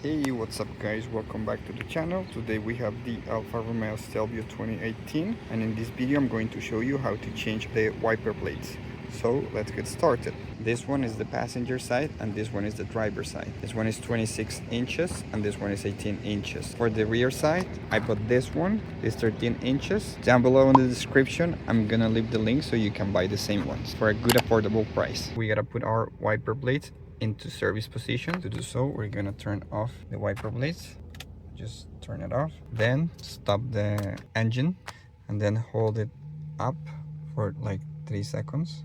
Hey, what's up guys, welcome back to the channel. Today we have the Alfa Romeo Stelvio 2018, and in this video I'm going to show you how to change the wiper blades. So let's get started. This one is the passenger side and this one is the driver side. This one is 26 inches and this one is 18 inches. For the rear side, I bought this one, this 13 inches. Down below in the description, I'm gonna leave the link so you can buy the same ones for a good affordable price. We gotta put our wiper blades into service position. To do so, we're gonna turn off the wiper blades. Just turn it off, then stop the engine and then hold it up for like 3 seconds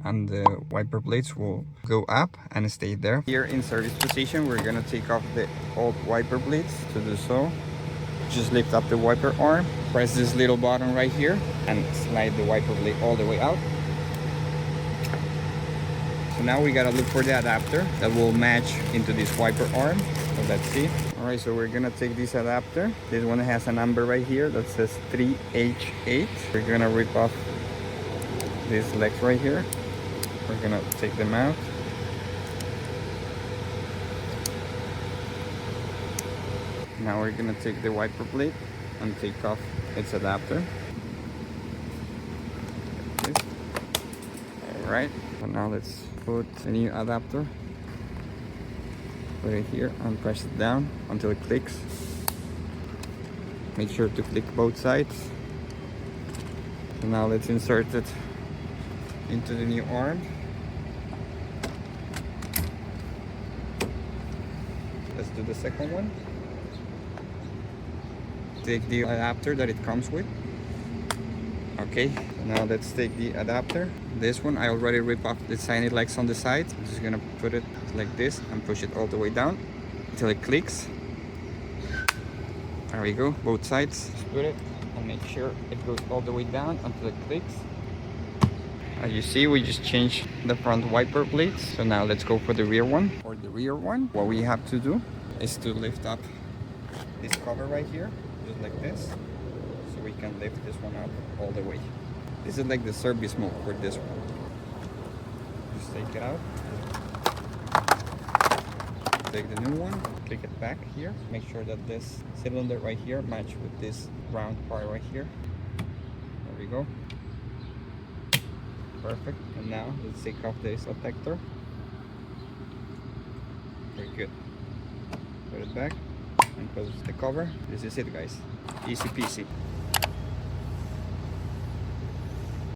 and the wiper blades will go up and stay there. Here in service position, we're gonna take off the old wiper blades. To do so, just lift up the wiper arm, press this little button right here and slide the wiper blade all the way out. So now we gotta look for the adapter that will match into this wiper arm. So let's see. All right, so we're gonna take this adapter. This one has a number right here that says 3H8. We're gonna rip off these legs right here. We're gonna take them out. Now we're gonna take the wiper blade and take off its adapter. Like this. All right, so now let's put a new adapter. Put it here and press it down until it clicks. Make sure to click both sides. So now let's insert it into the new arm. Let's do the second one. Take the adapter that it comes with. Okay, so now let's take the adapter. This one I already ripped off the tiny legs on the side. I'm just gonna put it like this and push it all the way down until it clicks. There we go, both sides. Just put it and make sure it goes all the way down until it clicks. As you see, we just changed the front wiper blades. So now let's go for the rear one. For the rear one, what we have to do is to lift up this cover right here, just like this. So we can lift this one up all the way. This is like the service mode for this one. Just take it out. Take the new one, click it back here. Make sure that this cylinder right here match with this round part right here. There we go. Perfect. And now let's take off this protector. Very good. Put it back and close the cover. This is it, guys. Easy peasy.